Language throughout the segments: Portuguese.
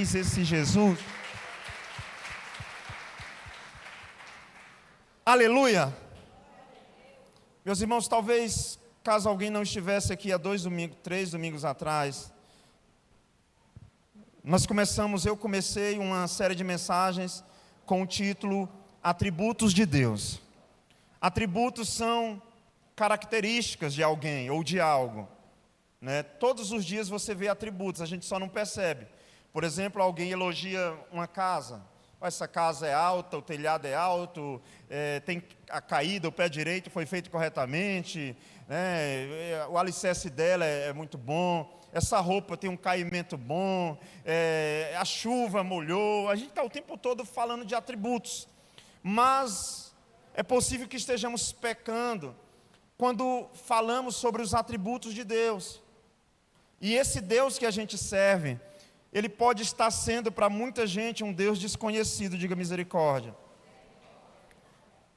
Esse Jesus. Aleluia! Meus irmãos, talvez, caso alguém não estivesse aqui há 3 domingos atrás, eu comecei uma série de mensagens com o título Atributos de Deus. Atributos são características de alguém ou de algo, né? Todos os dias você vê atributos, a gente só não percebe. Por exemplo, alguém elogia uma casa. Essa casa é alta, o telhado é alto, tem a caída, o pé direito foi feito corretamente, né? O alicerce dela é muito bom, essa roupa tem um caimento bom, a chuva molhou. A gente está o tempo todo falando de atributos, mas é possível que estejamos pecando quando falamos sobre os atributos de Deus. E esse Deus que a gente serve, Ele pode estar sendo para muita gente um Deus desconhecido, diga misericórdia.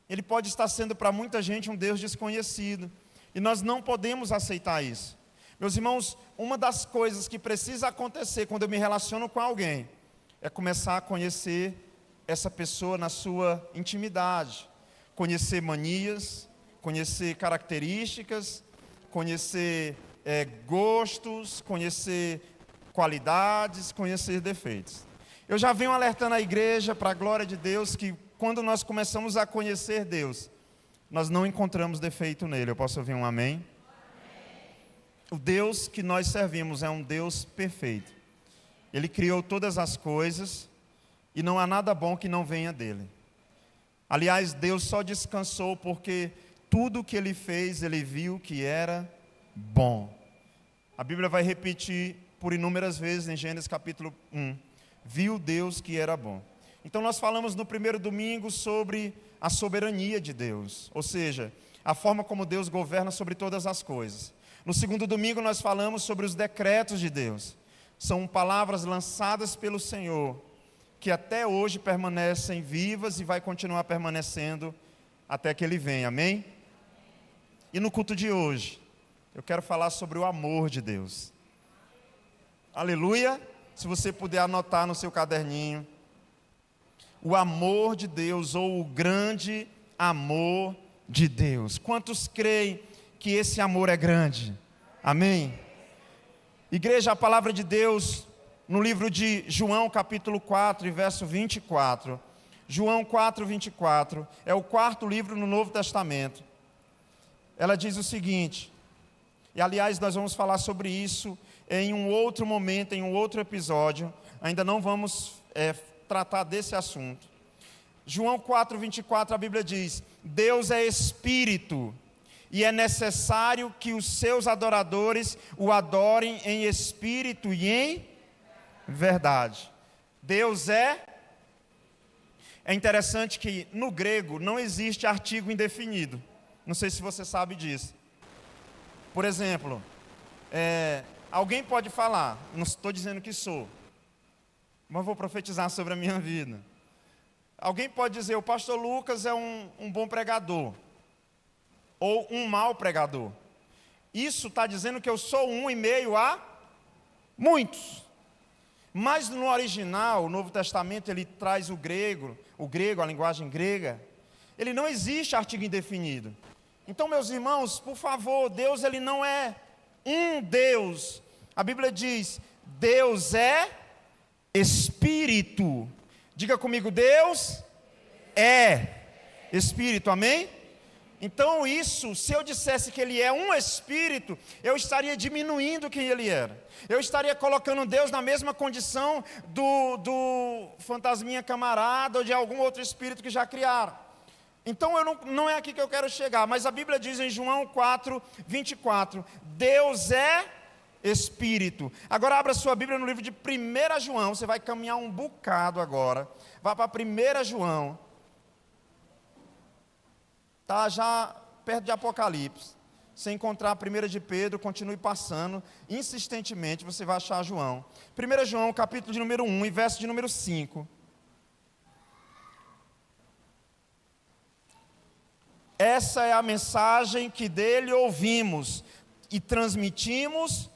Ele pode estar sendo para muita gente um Deus desconhecido. E nós não podemos aceitar isso. Meus irmãos, uma das coisas que precisa acontecer quando eu me relaciono com alguém é começar a conhecer essa pessoa na sua intimidade. Conhecer manias, conhecer características, conhecer gostos, conhecer qualidades, conhecer defeitos. Eu já venho alertando a igreja, para a glória de Deus, que quando nós começamos a conhecer Deus, nós não encontramos defeito nele. Eu posso ouvir um amém? Amém. O Deus que nós servimos é um Deus perfeito. Ele criou todas as coisas e não há nada bom que não venha dele. Aliás, Deus só descansou porque tudo que Ele fez, Ele viu que era bom. A Bíblia vai repetir por inúmeras vezes em Gênesis capítulo 1, viu Deus que era bom. Então nós falamos no primeiro domingo sobre a soberania de Deus, ou seja, a forma como Deus governa sobre todas as coisas. No segundo domingo nós falamos sobre os decretos de Deus. São palavras lançadas pelo Senhor, que até hoje permanecem vivas e vai continuar permanecendo até que Ele venha, amém? E no culto de hoje, eu quero falar sobre o amor de Deus. Aleluia, se você puder anotar no seu caderninho, o amor de Deus, ou o grande amor de Deus. Quantos creem que esse amor é grande? Amém? Igreja, a palavra de Deus, no livro de João capítulo 4, verso 24, João 4, 24, é o quarto livro no Novo Testamento. Ela diz o seguinte, e aliás nós vamos falar sobre isso em um outro momento, em um outro episódio, ainda não vamos tratar desse assunto. João 4, 24, a Bíblia diz, Deus é Espírito, e é necessário que os seus adoradores o adorem em Espírito e em verdade. Deus é interessante que no grego não existe artigo indefinido, não sei se você sabe disso. Por exemplo, alguém pode falar, não estou dizendo que sou, mas vou profetizar sobre a minha vida. Alguém pode dizer, o pastor Lucas é um bom pregador, ou um mau pregador. Isso está dizendo que eu sou um em meio a muitos. Mas no original, o Novo Testamento, ele traz o grego, a linguagem grega, ele não existe artigo indefinido. Então, meus irmãos, por favor, Deus ele não é um Deus. A Bíblia diz, Deus é Espírito. Diga comigo, Deus é Espírito, amém? Então isso, se eu dissesse que Ele é um Espírito, eu estaria diminuindo quem Ele era. Eu estaria colocando Deus na mesma condição do fantasminha camarada ou de algum outro espírito que já criaram. Então não é aqui que eu quero chegar, mas a Bíblia diz em João 4, 24, Deus é Espírito. Agora abra sua Bíblia no livro de 1 João, você vai caminhar um bocado agora, vá para 1 João, está já perto de Apocalipse. Se encontrar 1 de Pedro, continue passando, insistentemente você vai achar João. 1 João, capítulo de número 1 e verso de número 5. Essa é a mensagem que dele ouvimos e transmitimos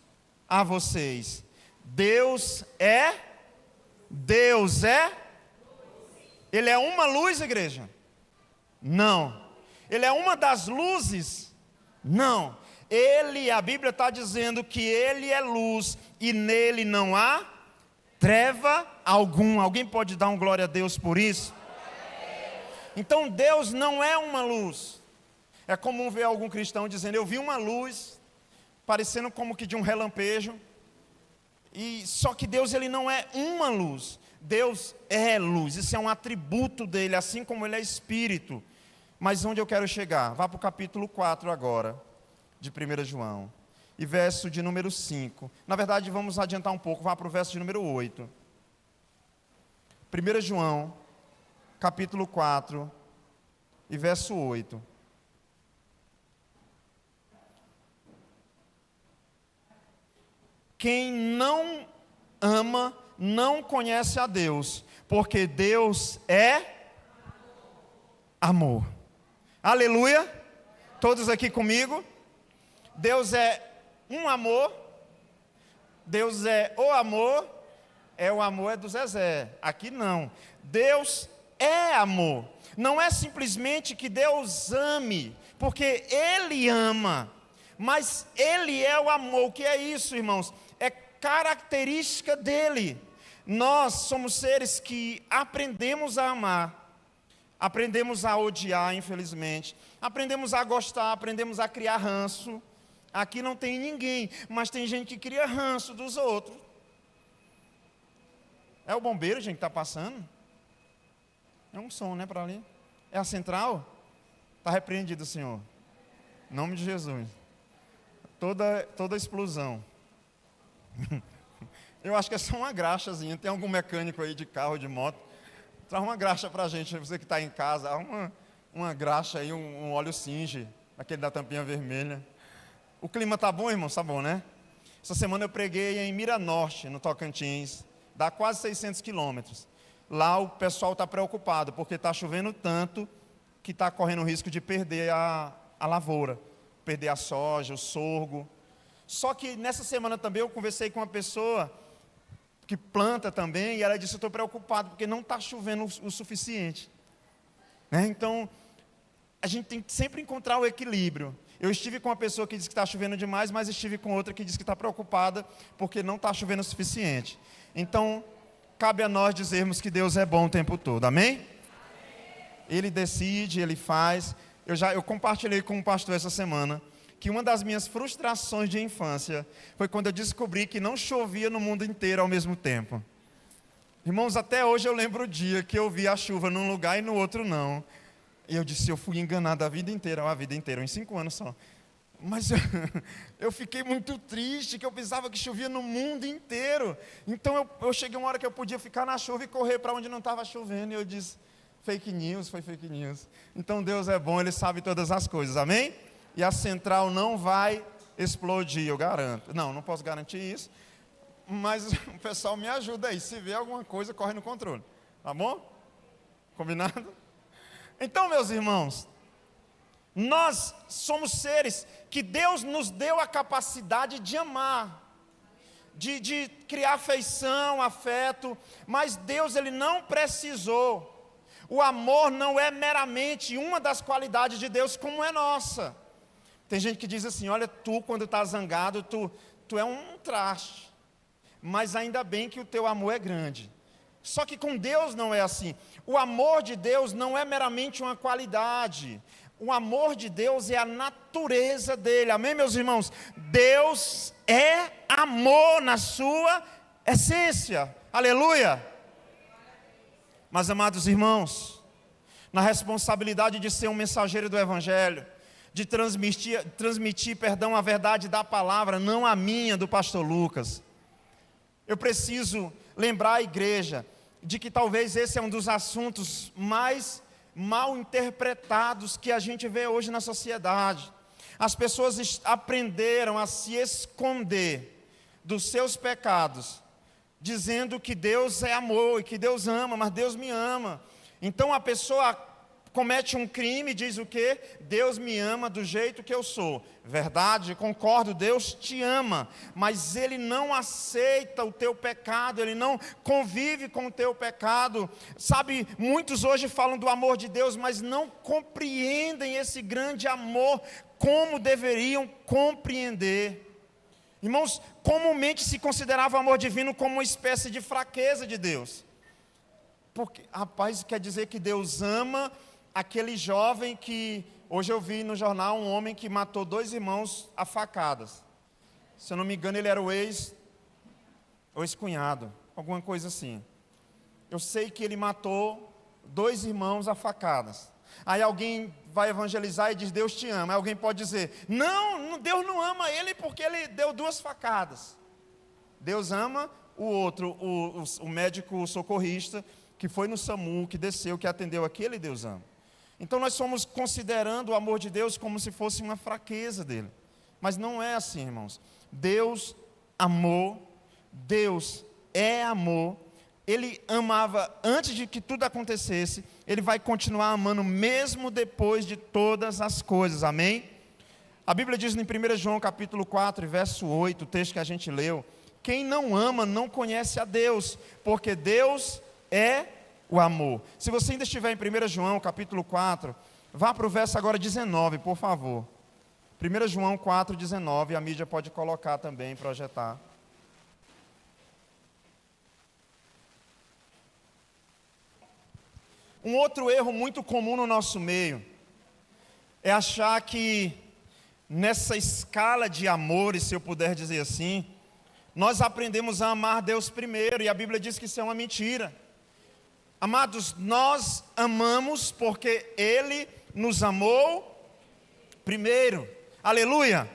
a vocês. Deus é Deus é? Ele é uma luz, igreja? Não. Ele é uma das luzes? Não. A Bíblia está dizendo que Ele é luz e nele não há treva alguma. Alguém pode dar um glória a Deus por isso? Então Deus não é uma luz. É comum ver algum cristão dizendo: eu vi uma luz, parecendo como que de um relampejo. Só que Deus, Ele não é uma luz. Deus é luz, isso é um atributo dEle, assim como Ele é Espírito. Mas onde eu quero chegar? Vá para o capítulo 4 agora, de 1 João, e verso de número 5. Na verdade, vamos adiantar um pouco, vá para o verso de número 8. 1 João, capítulo 4, e verso 8. Quem não ama, não conhece a Deus, porque Deus é amor. Aleluia! Todos aqui comigo? Deus é um amor. Deus é o amor. O amor é do Zezé. Aqui não. Deus é amor. Não é simplesmente que Deus ame, porque Ele ama, mas Ele é o amor. O que é isso, irmãos? É característica dEle. Nós somos seres que aprendemos a amar, aprendemos a odiar, infelizmente, aprendemos a gostar, aprendemos a criar ranço. Aqui não tem ninguém, mas tem gente que cria ranço dos outros. É o bombeiro, gente, que está passando? É um som, né, para ali? É a central? Está repreendido, Senhor. Em nome de Jesus. Toda explosão. Eu acho que é só uma graxazinha. Tem algum mecânico aí de carro, de moto? Traz uma graxa para a gente, você que está em casa. Uma graxa aí, um óleo Singe, aquele da tampinha vermelha. O clima está bom, irmão? Está bom, né? Essa semana eu preguei em Miranorte, no Tocantins. Dá quase 600 quilômetros. Lá o pessoal está preocupado, porque está chovendo tanto que está correndo o risco de perder a lavoura. Perder a soja, o sorgo. Só que nessa semana também eu conversei com uma pessoa que planta também, e ela disse: eu estou preocupado, porque não está chovendo o suficiente. Né? Então, a gente tem que sempre encontrar o equilíbrio. Eu estive com uma pessoa que disse que está chovendo demais, mas estive com outra que disse que está preocupada, porque não está chovendo o suficiente. Então, cabe a nós dizermos que Deus é bom o tempo todo, amém? Ele decide, Ele faz. Eu compartilhei com um pastor essa semana, que uma das minhas frustrações de infância foi quando eu descobri que não chovia no mundo inteiro ao mesmo tempo. Irmãos, até hoje eu lembro o dia que eu vi a chuva num lugar e no outro não. E eu disse: eu fui enganado a vida inteira, em 5 anos só. Mas eu fiquei muito triste, que eu pensava que chovia no mundo inteiro. Então eu cheguei uma hora que eu podia ficar na chuva e correr para onde não estava chovendo. E eu disse: fake news, foi fake news. Então Deus é bom, Ele sabe todas as coisas, amém? E a central não vai explodir, eu garanto. Não posso garantir isso, mas o pessoal me ajuda aí. Se vê alguma coisa, corre no controle. Tá bom? Combinado? Então, meus irmãos, nós somos seres que Deus nos deu a capacidade de amar, de criar afeição, afeto, mas Deus, Ele não precisou. O amor não é meramente uma das qualidades de Deus, como é nossa. Tem gente que diz assim: olha, tu quando está zangado, tu é um traste, mas ainda bem que o teu amor é grande. Só que com Deus não é assim. O amor de Deus não é meramente uma qualidade. O amor de Deus é a natureza dele, amém, meus irmãos? Deus é amor na sua essência, aleluia. Mas, amados irmãos, na responsabilidade de ser um mensageiro do Evangelho, de transmitir, a verdade da palavra, não a minha, do pastor Lucas, eu preciso lembrar a igreja de que talvez esse é um dos assuntos mais mal interpretados que a gente vê hoje na sociedade. As pessoas aprenderam a se esconder dos seus pecados, dizendo que Deus é amor e que Deus ama, mas Deus me ama. Então a pessoa comete um crime, diz o quê? Deus me ama do jeito que eu sou. Verdade, concordo, Deus te ama, mas Ele não aceita o teu pecado, Ele não convive com o teu pecado. Sabe, muitos hoje falam do amor de Deus, mas não compreendem esse grande amor como deveriam compreender. Irmãos, comumente se considerava o amor divino como uma espécie de fraqueza de Deus. Porque, rapaz, quer dizer que Deus ama aquele jovem que... Hoje eu vi no jornal um homem que matou 2 irmãos a facadas. Se eu não me engano, ele era o ex-cunhado, alguma coisa assim. Eu sei que ele matou 2 irmãos a facadas. Aí alguém vai evangelizar e diz, Deus te ama. Aí alguém pode dizer, não, Deus não ama ele porque ele deu 2 facadas. Deus ama o outro, o médico socorrista, que foi no SAMU, que desceu, que atendeu aquele, Deus ama. Então nós somos considerando o amor de Deus como se fosse uma fraqueza dele. Mas não é assim, irmãos. Deus amou, Deus é amor. Ele amava antes de que tudo acontecesse, Ele vai continuar amando mesmo depois de todas as coisas, amém? A Bíblia diz em 1 João capítulo 4, verso 8, o texto que a gente leu, quem não ama não conhece a Deus, porque Deus é o amor. Se você ainda estiver em 1 João capítulo 4, vá para o verso agora 19, por favor. 1 João 4, 19, a mídia pode colocar também, projetar. Um outro erro muito comum no nosso meio é achar que nessa escala de amores, se eu puder dizer assim, nós aprendemos a amar Deus primeiro, e a Bíblia diz que isso é uma mentira. Amados, nós amamos porque Ele nos amou primeiro. Aleluia!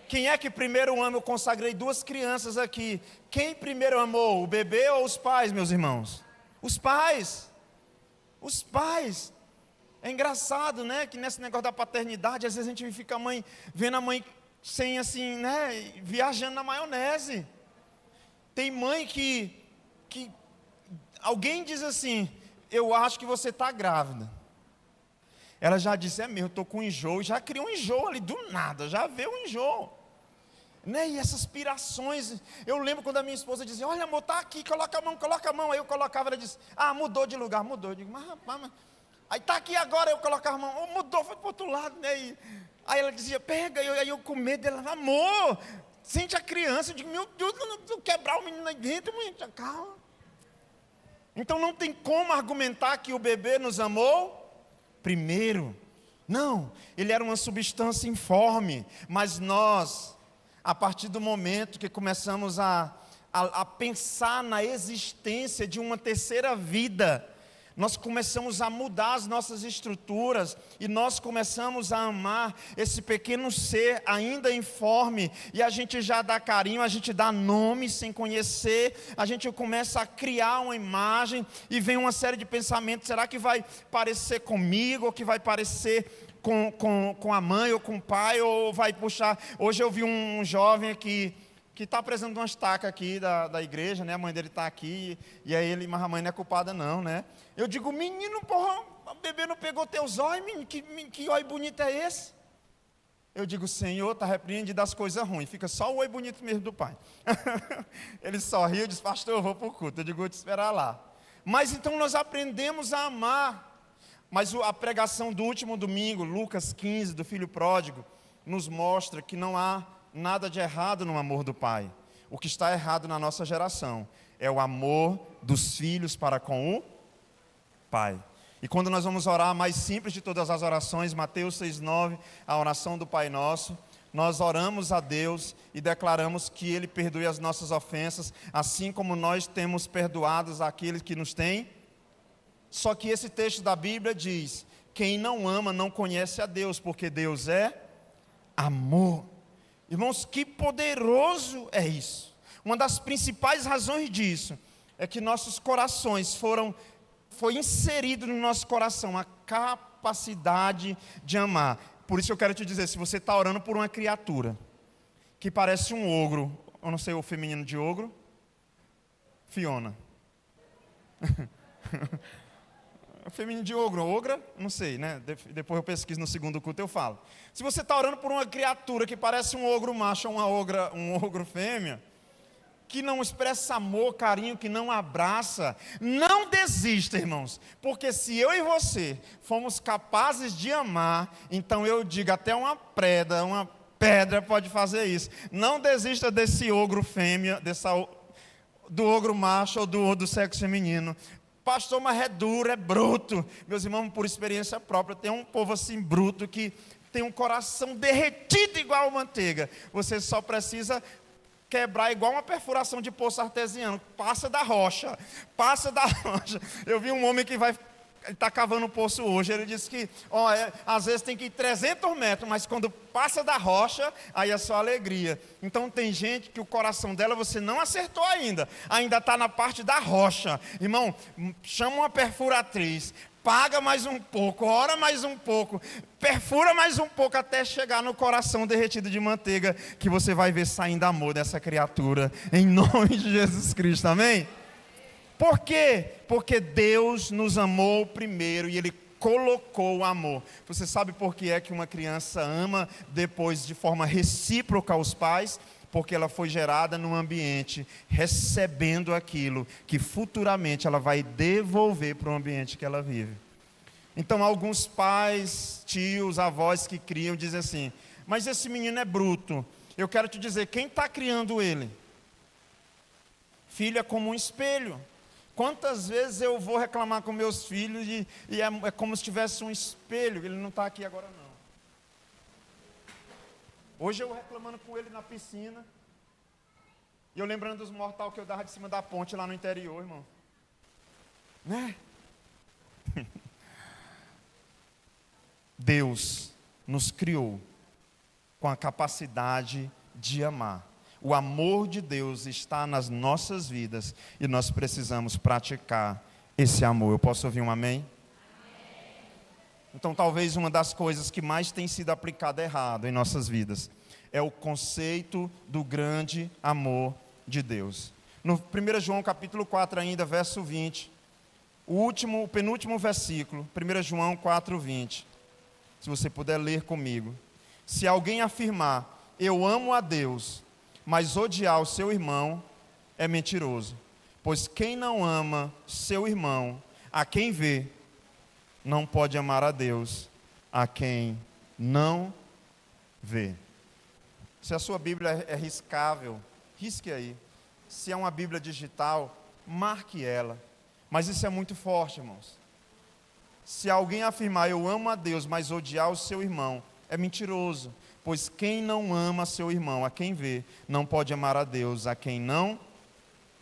Quem é que primeiro ama? Eu consagrei 2 crianças aqui. Quem primeiro amou, o bebê ou os pais, meus irmãos? Os pais. Os pais. É engraçado, né, que nesse negócio da paternidade, às vezes a gente fica vendo a mãe sem assim, né, viajando na maionese. Tem mãe que alguém diz assim, eu acho que você está grávida. Ela já disse, é mesmo, eu estou com enjoo, já criou um enjoo ali, do nada, já veio um enjoo. Né? E essas pirações, eu lembro quando a minha esposa dizia, olha amor, está aqui, coloca a mão, aí eu colocava, ela disse, mudou de lugar, mudou. Eu digo, mas rapaz, aí está aqui agora, eu colocava a mão, mudou, foi para o outro lado, né? Aí ela dizia, pega, aí eu com medo dela, amor, sente a criança. Eu digo, meu Deus, eu quebrar o menino aí dentro, calma. Então não tem como argumentar que o bebê nos amou primeiro. Não, ele era uma substância informe, mas nós, a partir do momento que começamos a pensar na existência de uma terceira vida, nós começamos a mudar as nossas estruturas e nós começamos a amar esse pequeno ser ainda informe, e a gente já dá carinho, a gente dá nome sem conhecer, a gente começa a criar uma imagem e vem uma série de pensamentos, será que vai parecer comigo ou que vai parecer com a mãe ou com o pai, ou vai puxar. Hoje eu vi um jovem aqui que está precisando de uma estaca aqui da igreja, né? A mãe dele está aqui, e aí mas a mãe não é culpada não, né? Eu digo, menino, porra, o bebê não pegou teus olhos, menino, que oi bonito é esse? Eu digo, Senhor, está repreendido das coisas ruins, fica só o oi bonito mesmo do pai. Ele sorriu e disse, pastor, eu vou para o culto. Eu digo, vou te esperar lá. Mas então nós aprendemos a amar. Mas a pregação do último domingo, Lucas 15, do filho pródigo, nos mostra que não há nada de errado no amor do pai. O que está errado na nossa geração é o amor dos filhos para com o pai. E quando nós vamos orar, a mais simples de todas as orações, Mateus 6,9, a oração do Pai Nosso, nós oramos a Deus e declaramos que Ele perdoe as nossas ofensas, assim como nós temos perdoados aqueles que nos têm. Só que esse texto da Bíblia diz, quem não ama não conhece a Deus, porque Deus é amor. Irmãos, que poderoso é isso. Uma das principais razões disso é que nossos corações foi inserido no nosso coração a capacidade de amar. Por isso eu quero te dizer, se você está orando por uma criatura que parece um ogro, eu não sei o feminino de ogro, Fiona. o feminino de ogro, ogra, não sei, né? Depois eu pesquiso no segundo culto, eu falo. Se você está orando por uma criatura que parece um ogro macho ou um ogro fêmea, que não expressa amor, carinho, que não abraça, não desista, irmãos, porque se eu e você fomos capazes de amar, então eu digo, até uma pedra pode fazer isso. Não desista desse ogro fêmea, do ogro macho ou do sexo feminino. Pastor, mas é duro, é bruto. Meus irmãos, por experiência própria, tem um povo assim bruto que tem um coração derretido igual manteiga. Você só precisa quebrar igual uma perfuração de poço artesiano. Passa da rocha. Eu vi um homem que ele está cavando um poço hoje. Ele disse que, às vezes tem que ir 300 metros, mas quando passa da rocha, aí é só alegria. Então tem gente que o coração dela você não acertou ainda está na parte da rocha. Irmão, chama uma perfuratriz, paga mais um pouco, ora mais um pouco, perfura mais um pouco até chegar no coração derretido de manteiga, que você vai ver saindo amor dessa criatura, em nome de Jesus Cristo, amém? Por quê? Porque Deus nos amou primeiro e Ele colocou o amor. Você sabe por que é que uma criança ama depois de forma recíproca os pais? Porque ela foi gerada num ambiente recebendo aquilo que futuramente ela vai devolver para o ambiente que ela vive. Então alguns pais, tios, avós que criam dizem assim, mas esse menino é bruto. Eu quero te dizer, quem está criando ele? Filho é como um espelho. Quantas vezes eu vou reclamar com meus filhos e é como se tivesse um espelho, ele não está aqui agora não. Hoje eu reclamando com ele na piscina, e eu lembrando dos mortal que eu dava de cima da ponte lá no interior, irmão. Né? Deus nos criou com a capacidade de amar. O amor de Deus está nas nossas vidas e nós precisamos praticar esse amor. Eu posso ouvir um amém? Então, talvez uma das coisas que mais tem sido aplicada errado em nossas vidas é o conceito do grande amor de Deus. No 1 João capítulo 4 ainda, verso 20, o penúltimo versículo, 1 João 4, 20. Se você puder ler comigo. Se alguém afirmar, eu amo a Deus, mas odiar o seu irmão, é mentiroso. Pois quem não ama seu irmão, a quem vê, não pode amar a Deus, a quem não vê. Se a sua Bíblia é riscável, risque aí. Se é uma Bíblia digital, marque ela. Mas isso é muito forte, irmãos. Se alguém afirmar, eu amo a Deus, mas odiar o seu irmão, é mentiroso. Pois quem não ama seu irmão, a quem vê, não pode amar a Deus, a quem não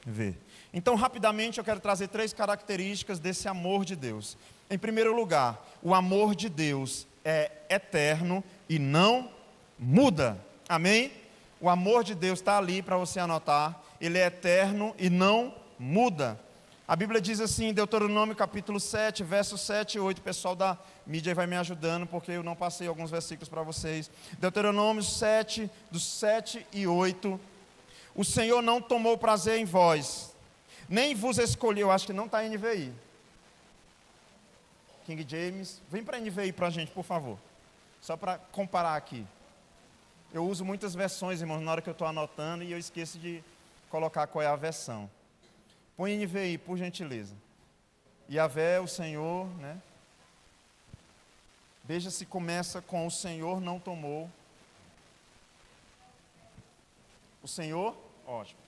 vê. Então, rapidamente, eu quero trazer 3 características desse amor de Deus. Em primeiro lugar, o amor de Deus é eterno e não muda. Amém? O amor de Deus está ali para você anotar. Ele é eterno e não muda. A Bíblia diz assim, em Deuteronômio capítulo 7, versos 7 e 8. O pessoal da mídia vai me ajudando, porque eu não passei alguns versículos para vocês. Deuteronômio 7, dos 7 e 8. O Senhor não tomou prazer em vós, nem vos escolheu. Acho que não está em NVI. King James, vem para a NVI para a gente, por favor. Só para comparar aqui. Eu uso muitas versões, irmãos, na hora que eu estou anotando, e eu esqueço de colocar qual é a versão. Põe NVI, por gentileza. Yahvé, o Senhor, né? Veja se começa com o Senhor não tomou. O Senhor, ótimo.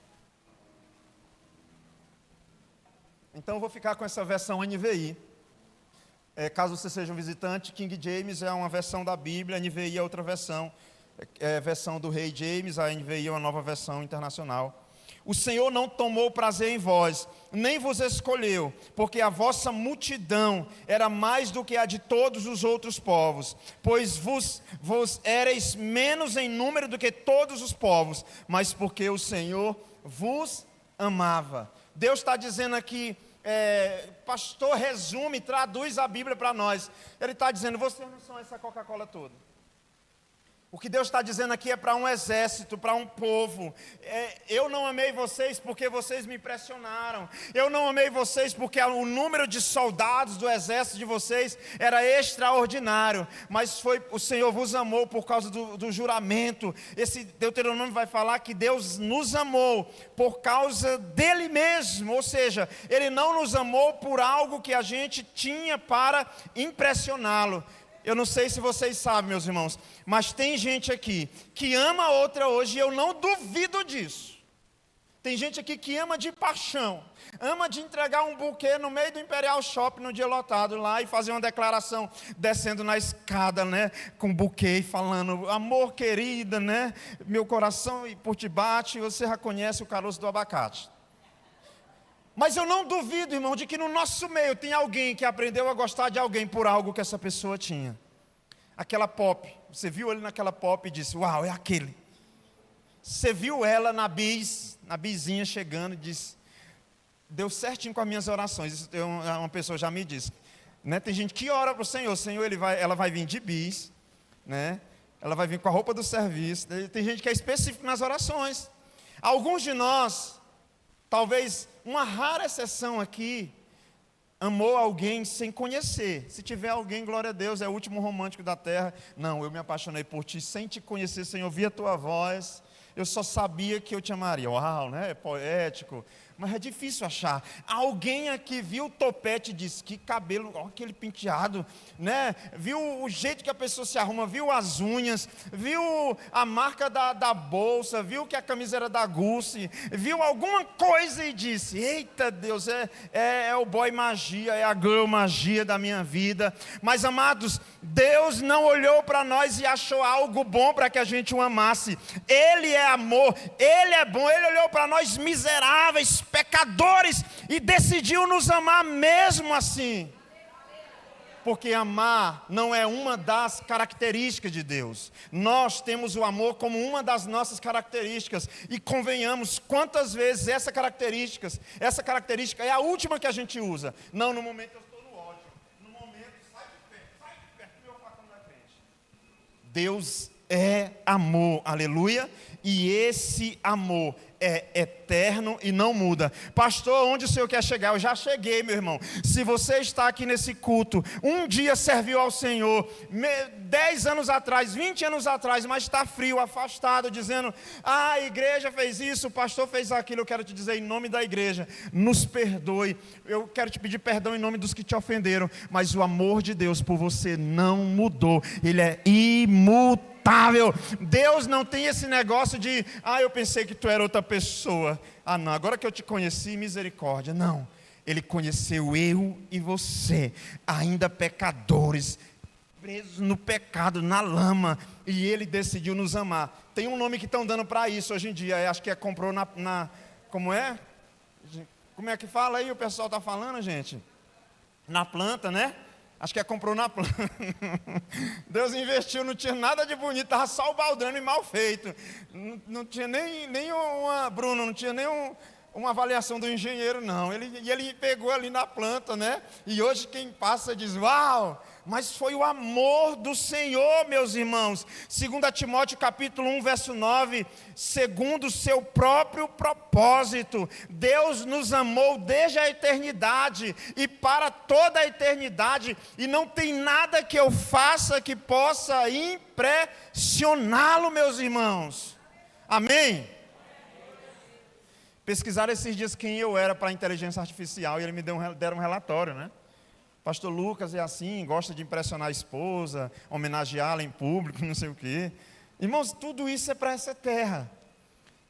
Então eu vou ficar com essa versão NVI. Caso você seja um visitante, King James é uma versão da Bíblia, a NVI é outra versão. É a versão do Rei James, a NVI é uma nova versão internacional. O Senhor não tomou prazer em vós, nem vos escolheu, porque a vossa multidão era mais do que a de todos os outros povos, pois vos éreis menos em número do que todos os povos, mas porque o Senhor vos amava. Deus está dizendo aqui, pastor, resume, traduz a Bíblia para nós. Ele está dizendo, vocês não são essa Coca-Cola toda. O que Deus está dizendo aqui é para um exército, para um povo. Eu não amei vocês porque vocês me impressionaram. Eu não amei vocês porque o número de soldados do exército de vocês era extraordinário. Mas o Senhor vos amou por causa do juramento. Esse Deuteronômio vai falar que Deus nos amou por causa dele mesmo. Ou seja, Ele não nos amou por algo que a gente tinha para impressioná-lo. Eu não sei se vocês sabem, meus irmãos, mas tem gente aqui que ama outra hoje e eu não duvido disso. Tem gente aqui que ama de paixão, ama de entregar um buquê no meio do Imperial Shopping no dia lotado lá e fazer uma declaração descendo na escada, né, com buquê e falando, amor querida, né, meu coração por ti bate, você já conhece o caroço do abacate. Mas eu não duvido, irmão, de que no nosso meio tem alguém que aprendeu a gostar de alguém por algo que essa pessoa tinha. Aquela pop, você viu ele naquela pop e disse, uau, é aquele. Você viu ela na bizinha chegando e disse, deu certinho com as minhas orações. Isso uma pessoa já me disse. Né? Tem gente que ora para o Senhor, ela vai vir de bis, né? Ela vai vir com a roupa do serviço. Tem gente que é específico nas orações. Alguns de nós, talvez uma rara exceção aqui, amou alguém sem conhecer. Se tiver alguém, glória a Deus, é o último romântico da terra. Não, eu me apaixonei por ti sem te conhecer, sem ouvir a tua voz. Eu só sabia que eu te amaria. Uau, né? É poético. Mas é difícil achar. Alguém aqui viu o topete e disse, que cabelo, olha aquele penteado, né? Viu o jeito que a pessoa se arruma, viu as unhas, viu a marca da bolsa, viu que a camisa era da Gucci, viu alguma coisa e disse, eita Deus, é o boy magia, é a girl magia da minha vida. Mas amados, Deus não olhou para nós e achou algo bom para que a gente o amasse. Ele é amor, Ele é bom, Ele olhou para nós miseráveis, pecadores, e decidiu nos amar mesmo assim. Porque amar não é uma das características de Deus. Nós temos o amor como uma das nossas características. E convenhamos, quantas vezes essa característica é a última que a gente usa. Não, no momento eu estou no ódio. No momento, sai de perto, meu facão na frente. Deus é amor, aleluia. E esse amor é eterno e não muda. Pastor, onde o senhor quer chegar? Eu já cheguei, meu irmão. Se você está aqui nesse culto, um dia serviu ao Senhor, 10 anos atrás, 20 anos atrás, mas está frio, afastado, dizendo, a igreja fez isso, o pastor fez aquilo. Eu quero te dizer em nome da igreja, nos perdoe. Eu quero te pedir perdão em nome dos que te ofenderam, mas o amor de Deus por você não mudou. Ele é imutável. Deus não tem esse negócio de, eu pensei que tu era outra pessoa. Não, agora que eu te conheci, misericórdia. Não, Ele conheceu eu e você, ainda pecadores, presos no pecado, na lama, e Ele decidiu nos amar. Tem um nome que estão dando para isso hoje em dia, acho que comprou como é? Como é que fala aí, o pessoal está falando, gente? Na planta, né? Acho que comprou na planta. Deus investiu, não tinha nada de bonito, estava só o baldrame e mal feito. Não tinha nem uma, Bruno, não tinha nem uma avaliação do engenheiro, não. Ele pegou ali na planta, né? E hoje quem passa diz, uau! Mas foi o amor do Senhor, meus irmãos. 2 Timóteo capítulo 1, verso 9, segundo o seu próprio propósito, Deus nos amou desde a eternidade e para toda a eternidade, e não tem nada que eu faça que possa impressioná-lo, meus irmãos. Amém? Pesquisaram esses dias quem eu era para a inteligência artificial, e eles me deram um relatório, né? Pastor Lucas é assim, gosta de impressionar a esposa, homenageá-la em público, não sei o quê. Irmãos, tudo isso é para essa terra.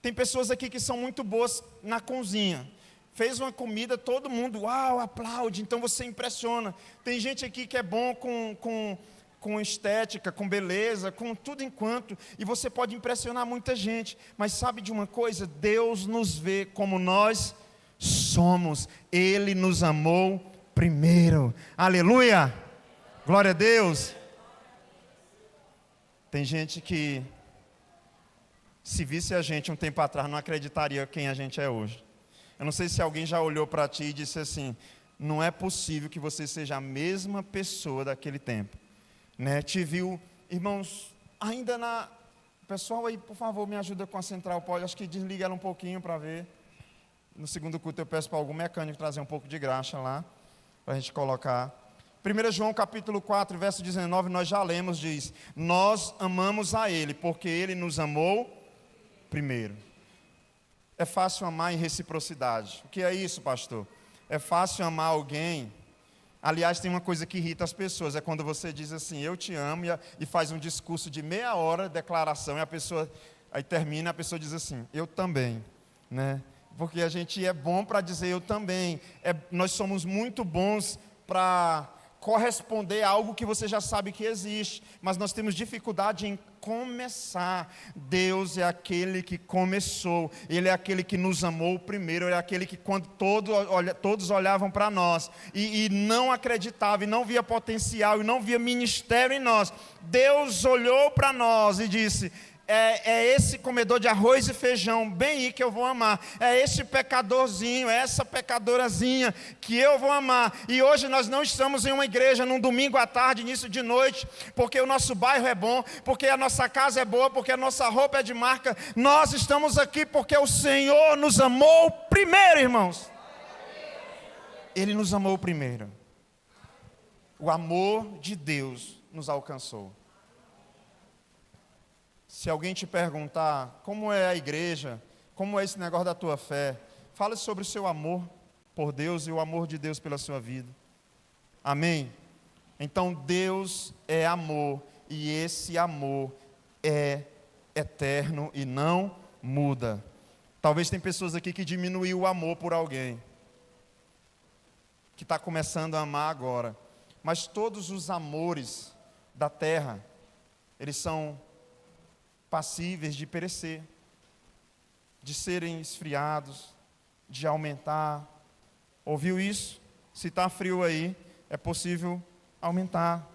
Tem pessoas aqui que são muito boas na cozinha. Fez uma comida, todo mundo, uau, aplaude, então você impressiona. Tem gente aqui que é bom com estética, com beleza, com tudo enquanto, e você pode impressionar muita gente. Mas sabe de uma coisa? Deus nos vê como nós somos. Ele nos amou primeiro. Aleluia! Glória a Deus! Tem gente que, se visse a gente um tempo atrás, não acreditaria quem a gente é hoje. Eu não sei se alguém já olhou para ti e disse assim, não é possível que você seja a mesma pessoa daquele tempo. Né? Te viu, irmãos, ainda na... Pessoal aí, por favor, me ajuda com a central, pode, acho que desliga ela um pouquinho para ver. No segundo culto eu peço para algum mecânico trazer um pouco de graxa lá, para a gente colocar. 1 João capítulo 4, verso 19, nós já lemos, diz: nós amamos a Ele, porque Ele nos amou primeiro. É fácil amar em reciprocidade. O que é isso, pastor? É fácil amar alguém. Aliás, tem uma coisa que irrita as pessoas, é quando você diz assim, eu te amo, e faz um discurso de meia hora, declaração, e a pessoa, aí termina, a pessoa diz assim, eu também, né? Porque a gente é bom para dizer eu também, nós somos muito bons para corresponder a algo que você já sabe que existe, mas nós temos dificuldade em começar. Deus é aquele que começou, Ele é aquele que nos amou primeiro, Ele é aquele que quando todos olhavam para nós e não acreditavam, e não via potencial, e não via ministério em nós, Deus olhou para nós e disse, é esse comedor de arroz e feijão, bem aí que eu vou amar, é esse pecadorzinho, é essa pecadorazinha que eu vou amar. E hoje nós não estamos em uma igreja num domingo à tarde, início de noite, porque o nosso bairro é bom, porque a nossa casa é boa, porque a nossa roupa é de marca. Nós estamos aqui porque o Senhor nos amou primeiro, irmãos. Ele nos amou primeiro. O amor de Deus nos alcançou. Se alguém te perguntar como é a igreja, como é esse negócio da tua fé, fale sobre o seu amor por Deus e o amor de Deus pela sua vida. Amém? Então Deus é amor e esse amor é eterno e não muda. Talvez tem pessoas aqui que diminuiu o amor por alguém, que está começando a amar agora. Mas todos os amores da terra, eles são passíveis de perecer, de serem esfriados, de aumentar. Ouviu isso? Se está frio aí, é possível aumentar.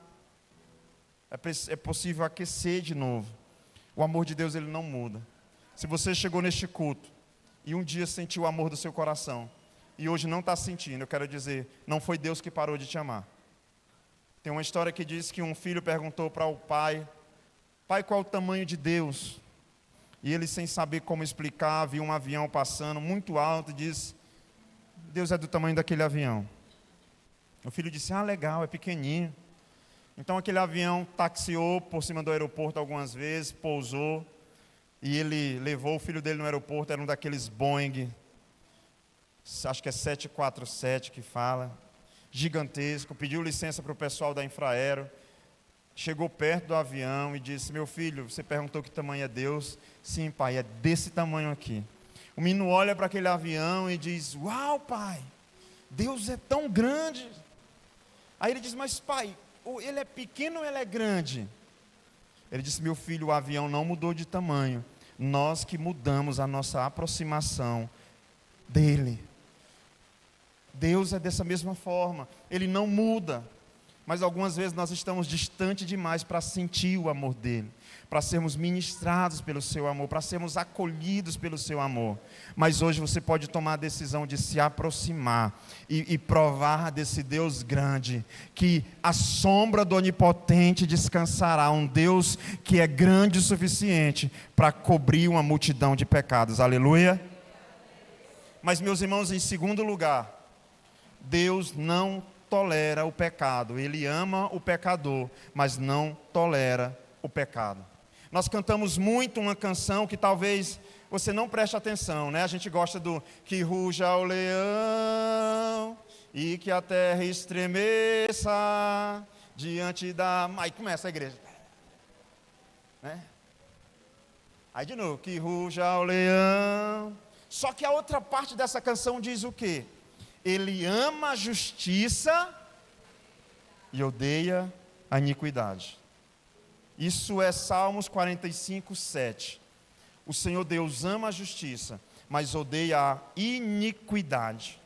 É possível aquecer de novo. O amor de Deus, ele não muda. Se você chegou neste culto e um dia sentiu o amor do seu coração e hoje não está sentindo, eu quero dizer, não foi Deus que parou de te amar. Tem uma história que diz que um filho perguntou para o pai, pai, qual é o tamanho de Deus? E ele, sem saber como explicar, viu um avião passando muito alto e disse, Deus é do tamanho daquele avião. O filho disse, legal, é pequenininho. Então aquele avião taxiou por cima do aeroporto algumas vezes, pousou, e ele levou o filho dele no aeroporto, era um daqueles Boeing, acho que é 747 que fala, gigantesco, pediu licença para o pessoal da Infraero, chegou perto do avião e disse, meu filho, você perguntou que tamanho é Deus? Sim, pai, é desse tamanho aqui. O menino olha para aquele avião e diz, uau, pai, Deus é tão grande. Aí ele diz, mas pai, ele é pequeno ou ele é grande? Ele disse, meu filho, o avião não mudou de tamanho, nós que mudamos a nossa aproximação dele. Deus é dessa mesma forma, Ele não muda. Mas algumas vezes nós estamos distante demais para sentir o amor dele, para sermos ministrados pelo seu amor, para sermos acolhidos pelo seu amor. Mas hoje você pode tomar a decisão de se aproximar e provar desse Deus grande, que a sombra do Onipotente descansará, um Deus que é grande o suficiente para cobrir uma multidão de pecados. Aleluia. Mas, meus irmãos, em segundo lugar, Deus não tolera o pecado. Ele ama o pecador, mas não tolera o pecado. Nós cantamos muito uma canção que talvez você não preste atenção, né? A gente gosta do que ruja o leão e que a terra estremeça diante da... Aí começa a igreja, né? Aí de novo, que ruja o leão. Só que a outra parte dessa canção diz o quê? Ele ama a justiça e odeia a iniquidade. Isso é Salmos 45, 7. O Senhor Deus ama a justiça, mas odeia a iniquidade.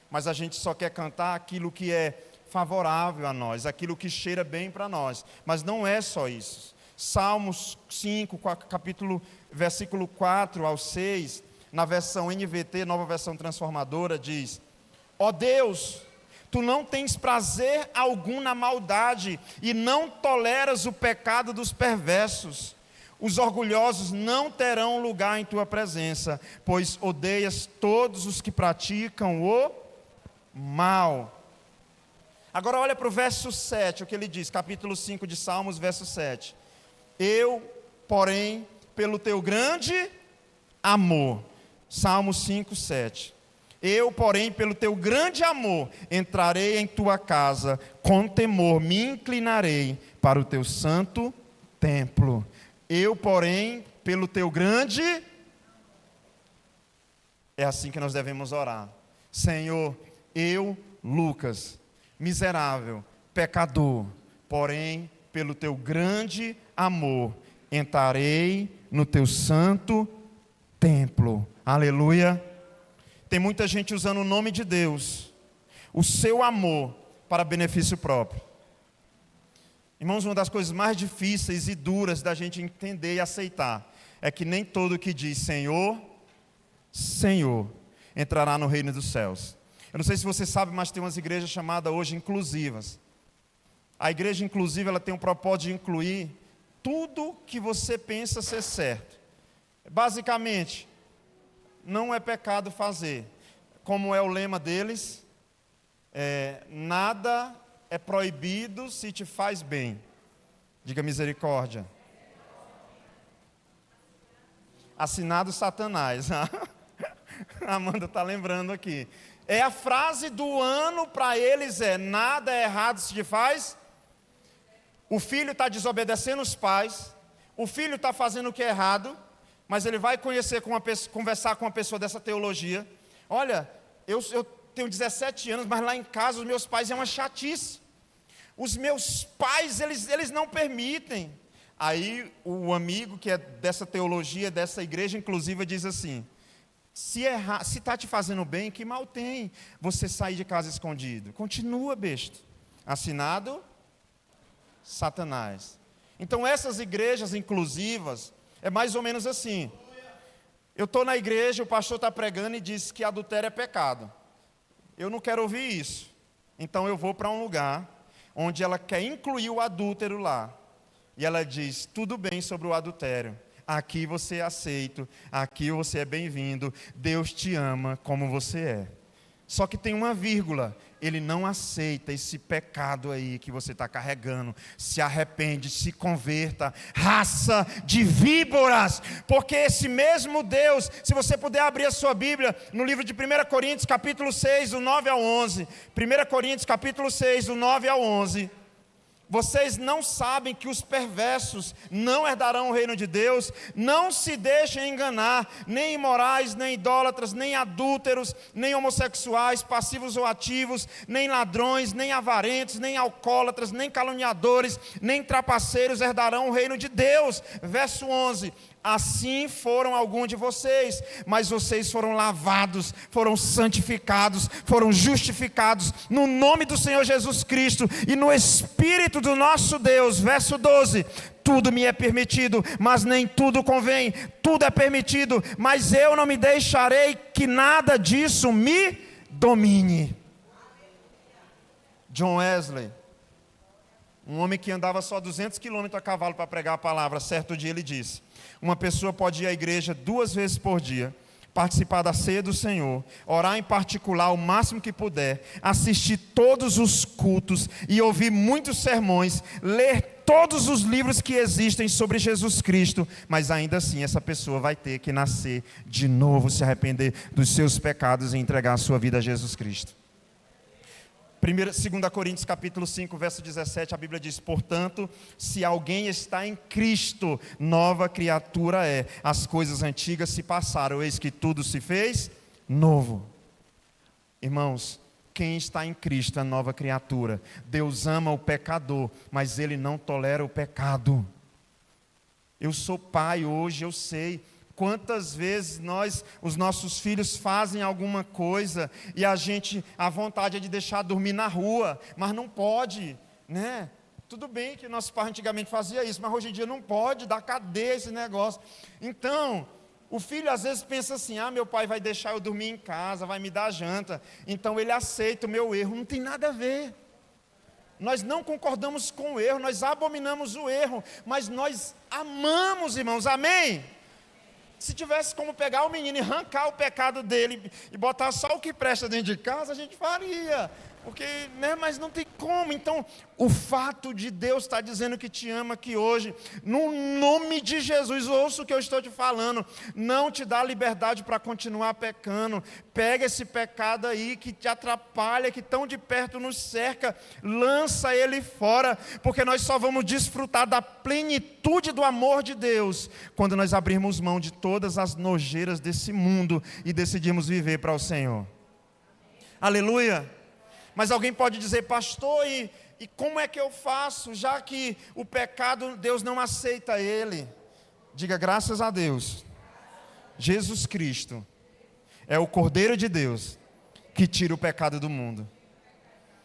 Mas a gente só quer cantar aquilo que é favorável a nós, aquilo que cheira bem para nós. Mas não é só isso. Salmos 5, versículo 4 ao 6, na versão NVT, Nova Versão Transformadora, diz: ó Deus, Tu não tens prazer algum na maldade e não toleras o pecado dos perversos. Os orgulhosos não terão lugar em tua presença, pois odeias todos os que praticam o mal. Agora olha para o verso 7, o que ele diz, capítulo 5 de Salmos, verso 7. Eu, porém, pelo teu grande amor. Salmos 5, 7. Eu, porém, pelo teu grande amor, entrarei em tua casa, com temor me inclinarei para o teu santo templo. Eu, porém, pelo teu grande... É assim que nós devemos orar. Senhor, eu, Lucas, miserável, pecador, porém, pelo teu grande amor, entrarei no teu santo templo. Aleluia. Tem muita gente usando o nome de Deus, o seu amor, para benefício próprio. Irmãos, uma das coisas mais difíceis e duras da gente entender e aceitar é que nem todo que diz Senhor, Senhor, entrará no reino dos céus. Eu não sei se você sabe, mas tem umas igrejas chamadas hoje inclusivas. A igreja inclusiva, ela tem o propósito de incluir tudo que você pensa ser certo. Basicamente, não é pecado fazer. Como é o lema deles, nada é proibido se te faz bem. Diga misericórdia. Assinado Satanás. A Amanda está lembrando aqui. É a frase do ano para eles, nada é errado se te faz. O filho está desobedecendo os pais, o filho está fazendo o que é errado, mas ele vai conversar com uma pessoa dessa teologia. Olha, eu tenho 17 anos, mas lá em casa os meus pais é uma chatice. Os meus pais, eles não permitem. Aí o amigo que é dessa teologia, dessa igreja inclusiva, diz assim: se está te fazendo bem, que mal tem você sair de casa escondido? Continua, besta. Assinado Satanás. Então essas igrejas inclusivas, é mais ou menos assim. Eu estou na igreja, o pastor está pregando e diz que adultério é pecado. Eu não quero ouvir isso. Então eu vou para um lugar onde ela quer incluir o adúltero lá. E ela diz, tudo bem sobre o adultério. Aqui você é aceito, aqui você é bem-vindo, Deus te ama como você é. Só que tem uma vírgula, Ele não aceita esse pecado aí que você está carregando. Se arrepende, se converta, raça de víboras, porque esse mesmo Deus, se você puder abrir a sua Bíblia, no livro de 1 Coríntios capítulo 6, do 9 ao 11, 1 Coríntios capítulo 6, do 9 ao 11, vocês não sabem que os perversos não herdarão o reino de Deus? Não se deixem enganar, nem imorais, nem idólatras, nem adúlteros, nem homossexuais, passivos ou ativos, nem ladrões, nem avarentos, nem alcoólatras, nem caluniadores, nem trapaceiros herdarão o reino de Deus. Verso 11. Assim foram alguns de vocês, mas vocês foram lavados, foram santificados, foram justificados no nome do Senhor Jesus Cristo e no Espírito do nosso Deus. Verso 12. Tudo me é permitido, mas nem tudo convém. Tudo é permitido, mas eu não me deixarei que nada disso me domine. John Wesley, um homem que andava só 200 quilômetros a cavalo para pregar a palavra, certo dia ele disse: uma pessoa pode ir à igreja 2 vezes por dia, participar da ceia do Senhor, orar em particular o máximo que puder, assistir todos os cultos e ouvir muitos sermões, ler todos os livros que existem sobre Jesus Cristo, mas ainda assim essa pessoa vai ter que nascer de novo, se arrepender dos seus pecados e entregar a sua vida a Jesus Cristo. 2 Coríntios capítulo 5, verso 17, a Bíblia diz: portanto, se alguém está em Cristo, nova criatura é. As coisas antigas se passaram, eis que tudo se fez novo. Irmãos, quem está em Cristo é nova criatura. Deus ama o pecador, mas Ele não tolera o pecado. Eu sou pai hoje, eu sei. Quantas vezes os nossos filhos fazem alguma coisa e a vontade é de deixar dormir na rua, mas não pode, né? Tudo bem que nosso pai antigamente fazia isso, mas hoje em dia não pode, dá cadeia esse negócio. Então, O filho às vezes pensa assim: meu pai vai deixar eu dormir em casa, vai me dar janta, então ele aceita o meu erro. Não tem nada a ver. Nós não concordamos com o erro, nós abominamos o erro, mas nós amamos, irmãos, amém? Se tivesse como pegar o menino e arrancar o pecado dele e botar só o que presta dentro de casa, a gente faria. Porque, mas não tem como. Então, o fato de Deus estar dizendo que te ama aqui hoje, no nome de Jesus, ouça o que eu estou te falando, não te dá liberdade para continuar pecando. Pega esse pecado aí que te atrapalha, que tão de perto nos cerca, lança ele fora, porque nós só vamos desfrutar da plenitude do amor de Deus quando nós abrirmos mão de todas as nojeiras desse mundo e decidirmos viver para o Senhor. Aleluia! Mas alguém pode dizer: pastor, e como é que eu faço, já que o pecado, Deus não aceita ele? Diga: graças a Deus, Jesus Cristo é o Cordeiro de Deus, que tira o pecado do mundo.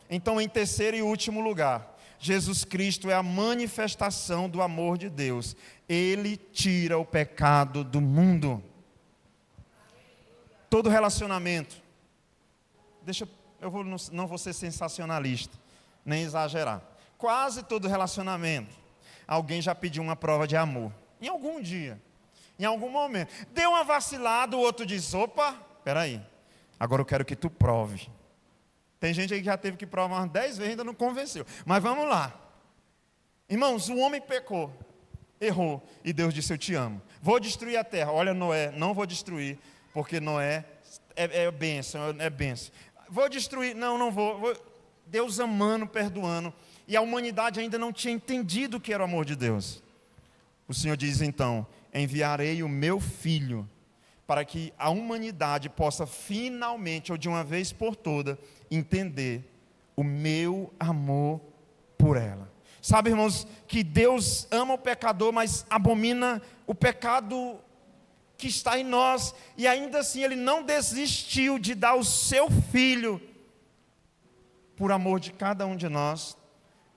Então, em terceiro e último lugar, Jesus Cristo é a manifestação do amor de Deus. Ele tira o pecado do mundo. Todo relacionamento, não vou ser sensacionalista, nem exagerar. Quase todo relacionamento, alguém já pediu uma prova de amor. Em algum dia, em algum momento. Deu uma vacilada, o outro diz: opa, peraí, agora eu quero que tu prove. Tem gente aí que já teve que provar umas 10 vezes e ainda não convenceu. Mas vamos lá. Irmãos, o homem pecou, errou, e Deus disse: eu te amo. Vou destruir a terra. Olha, Noé, não vou destruir, porque Noé é bênção, é bênção. Vou destruir, não vou. Deus amando, perdoando, e a humanidade ainda não tinha entendido o que era o amor de Deus. O Senhor diz então: enviarei o meu filho, para que a humanidade possa finalmente, ou de uma vez por toda, entender o meu amor por ela. Sabe, irmãos, que Deus ama o pecador, mas abomina o pecado que está em nós, e ainda assim Ele não desistiu de dar o seu Filho, por amor de cada um de nós.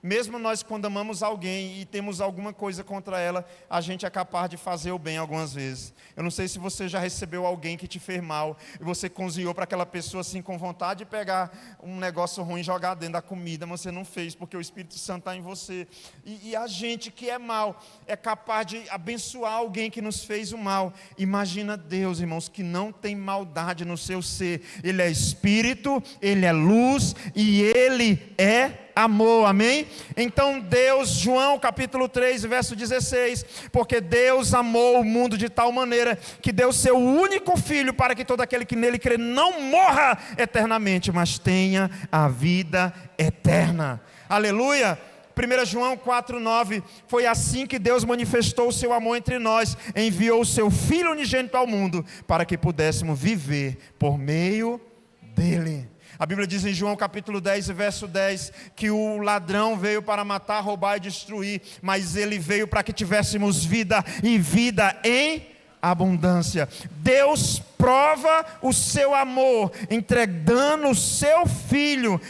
Mesmo nós, quando amamos alguém e temos alguma coisa contra ela, a gente é capaz de fazer o bem algumas vezes. Eu não sei se você já recebeu alguém que te fez mal, e você cozinhou para aquela pessoa assim, com vontade de pegar um negócio ruim e jogar dentro da comida, mas você não fez, porque o Espírito Santo está em você. E a gente que é mal, é capaz de abençoar alguém que nos fez o mal. Imagina Deus, irmãos, que não tem maldade no seu ser. Ele é Espírito, Ele é luz, e Ele é amor, amém? Então Deus, João capítulo 3, verso 16, porque Deus amou o mundo de tal maneira, que deu seu único Filho, para que todo aquele que nele crê não morra eternamente, mas tenha a vida eterna. Aleluia! 1 João 4,9, foi assim que Deus manifestou o seu amor entre nós, enviou o seu Filho unigênito ao mundo, para que pudéssemos viver por meio dele. A Bíblia diz em João capítulo 10, verso 10, que o ladrão veio para matar, roubar e destruir, mas ele veio para que tivéssemos vida, e vida em abundância. Deus prova o seu amor, entregando o seu Filho,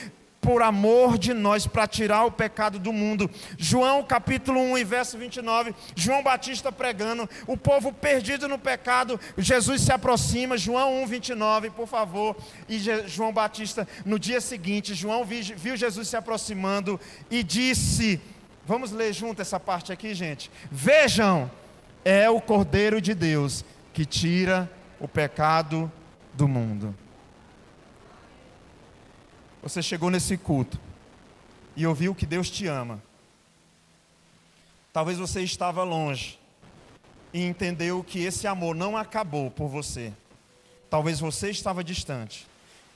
por amor de nós, para tirar o pecado do mundo. João capítulo 1 e verso 29, João Batista pregando, o povo perdido no pecado, Jesus se aproxima, João 1, 29, por favor, e João Batista, no dia seguinte, João viu Jesus se aproximando e disse, vamos ler junto essa parte aqui, gente, vejam, é o Cordeiro de Deus, que tira o pecado do mundo. Você chegou nesse culto e ouviu que Deus te ama. Talvez você estava longe e entendeu que esse amor não acabou por você. Talvez você estava distante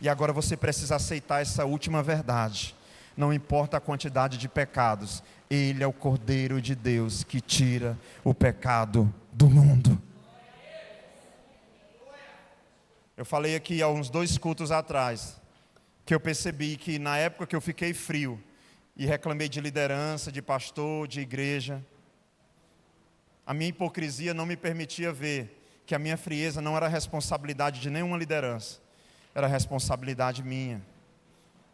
e agora você precisa aceitar essa última verdade. Não importa a quantidade de pecados, Ele é o Cordeiro de Deus que tira o pecado do mundo. Eu falei aqui há uns 2 cultos atrás, que eu percebi que na época que eu fiquei frio e reclamei de liderança, de pastor, de igreja, a minha hipocrisia não me permitia ver que a minha frieza não era responsabilidade de nenhuma liderança, era responsabilidade minha.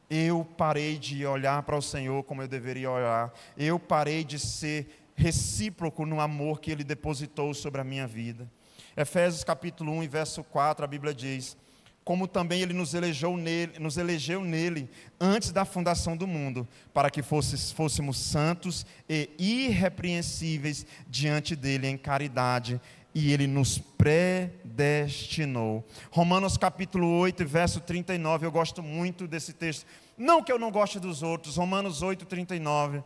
Eu parei de olhar para o Senhor como eu deveria olhar, eu parei de ser recíproco no amor que Ele depositou sobre a minha vida. Efésios capítulo 1 e verso 4, a Bíblia diz: como também Ele nos elegeu nele antes da fundação do mundo, para que fôssemos santos e irrepreensíveis diante dEle em caridade, e Ele nos predestinou. Romanos capítulo 8, verso 39, eu gosto muito desse texto, não que eu não goste dos outros. Romanos 8, 39,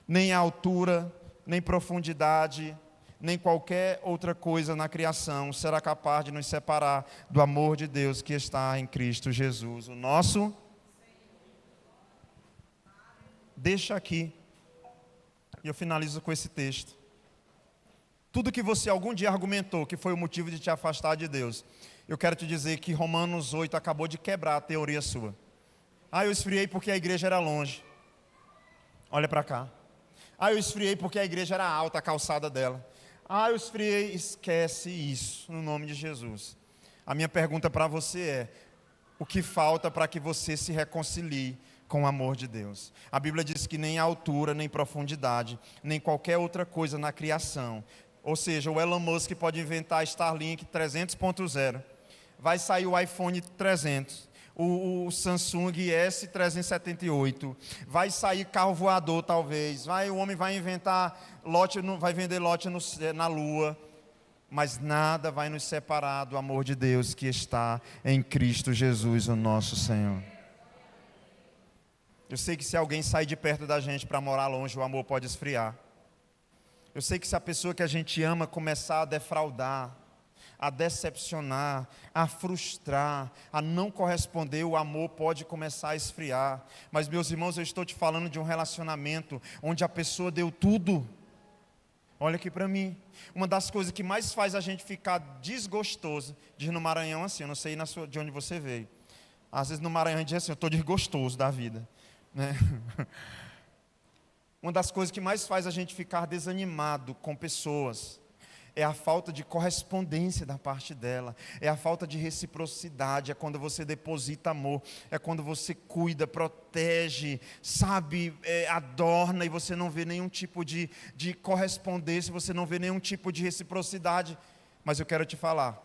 nem a altura, nem profundidade, nem qualquer outra coisa na criação será capaz de nos separar do amor de Deus que está em Cristo Jesus, o nosso. Deixa aqui, e eu finalizo com esse texto. Tudo que você algum dia argumentou que foi o motivo de te afastar de Deus, eu quero te dizer que Romanos 8 acabou de quebrar a teoria sua. Eu esfriei porque a igreja era longe. Olha para cá. Eu esfriei porque a igreja era alta, a calçada dela. Eu esfriei. Esquece isso, no nome de Jesus. A minha pergunta para você é: o que falta para que você se reconcilie com o amor de Deus? A Bíblia diz que nem altura, nem profundidade, nem qualquer outra coisa na criação. Ou seja, o Elon Musk pode inventar Starlink 300.0. Vai sair o iPhone 300. O Samsung S378, vai sair carro voador talvez, o homem vai inventar lote, vai vender lote na lua, mas nada vai nos separar do amor de Deus que está em Cristo Jesus, o nosso Senhor. Eu sei que se alguém sair de perto da gente para morar longe, o amor pode esfriar. Eu sei que se a pessoa que a gente ama começar a defraudar, a decepcionar, a frustrar, a não corresponder, o amor pode começar a esfriar. Mas, meus irmãos, eu estou te falando de um relacionamento onde a pessoa deu tudo. Olha aqui para mim. Uma das coisas que mais faz a gente ficar desgostoso, diz no Maranhão assim, eu não sei de onde você veio. Às vezes no Maranhão a gente diz assim: eu estou desgostoso da vida, né? Uma das coisas que mais faz a gente ficar desanimado com pessoas é a falta de correspondência da parte dela, é a falta de reciprocidade, é quando você deposita amor, é quando você cuida, protege, adorna e você não vê nenhum tipo de correspondência, você não vê nenhum tipo de reciprocidade. Mas eu quero te falar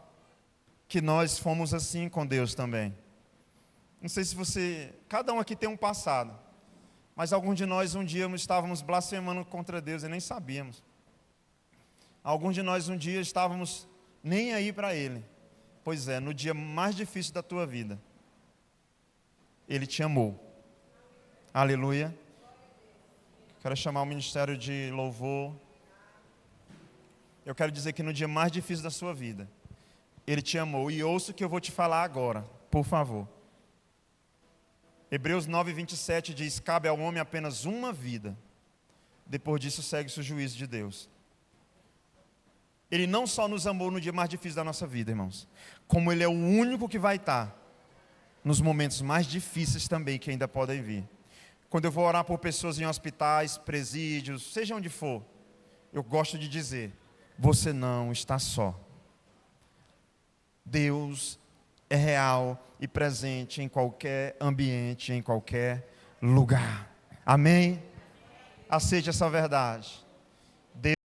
que nós fomos assim com Deus também. Não sei se cada um aqui tem um passado, mas alguns de nós um dia estávamos blasfemando contra Deus e nem sabíamos. Alguns de nós um dia estávamos nem aí para Ele. Pois é, no dia mais difícil da tua vida, Ele te amou. Aleluia. Quero chamar o ministério de louvor. Eu quero dizer que no dia mais difícil da sua vida, Ele te amou. E ouça o que eu vou te falar agora, por favor. Hebreus 9:27 diz: cabe ao homem apenas uma vida. Depois disso segue-se o juízo de Deus. Ele não só nos amou no dia mais difícil da nossa vida, irmãos, como Ele é o único que vai estar nos momentos mais difíceis também que ainda podem vir. Quando eu vou orar por pessoas em hospitais, presídios, seja onde for, eu gosto de dizer: você não está só. Deus é real e presente em qualquer ambiente, em qualquer lugar. Amém? Aceite essa verdade.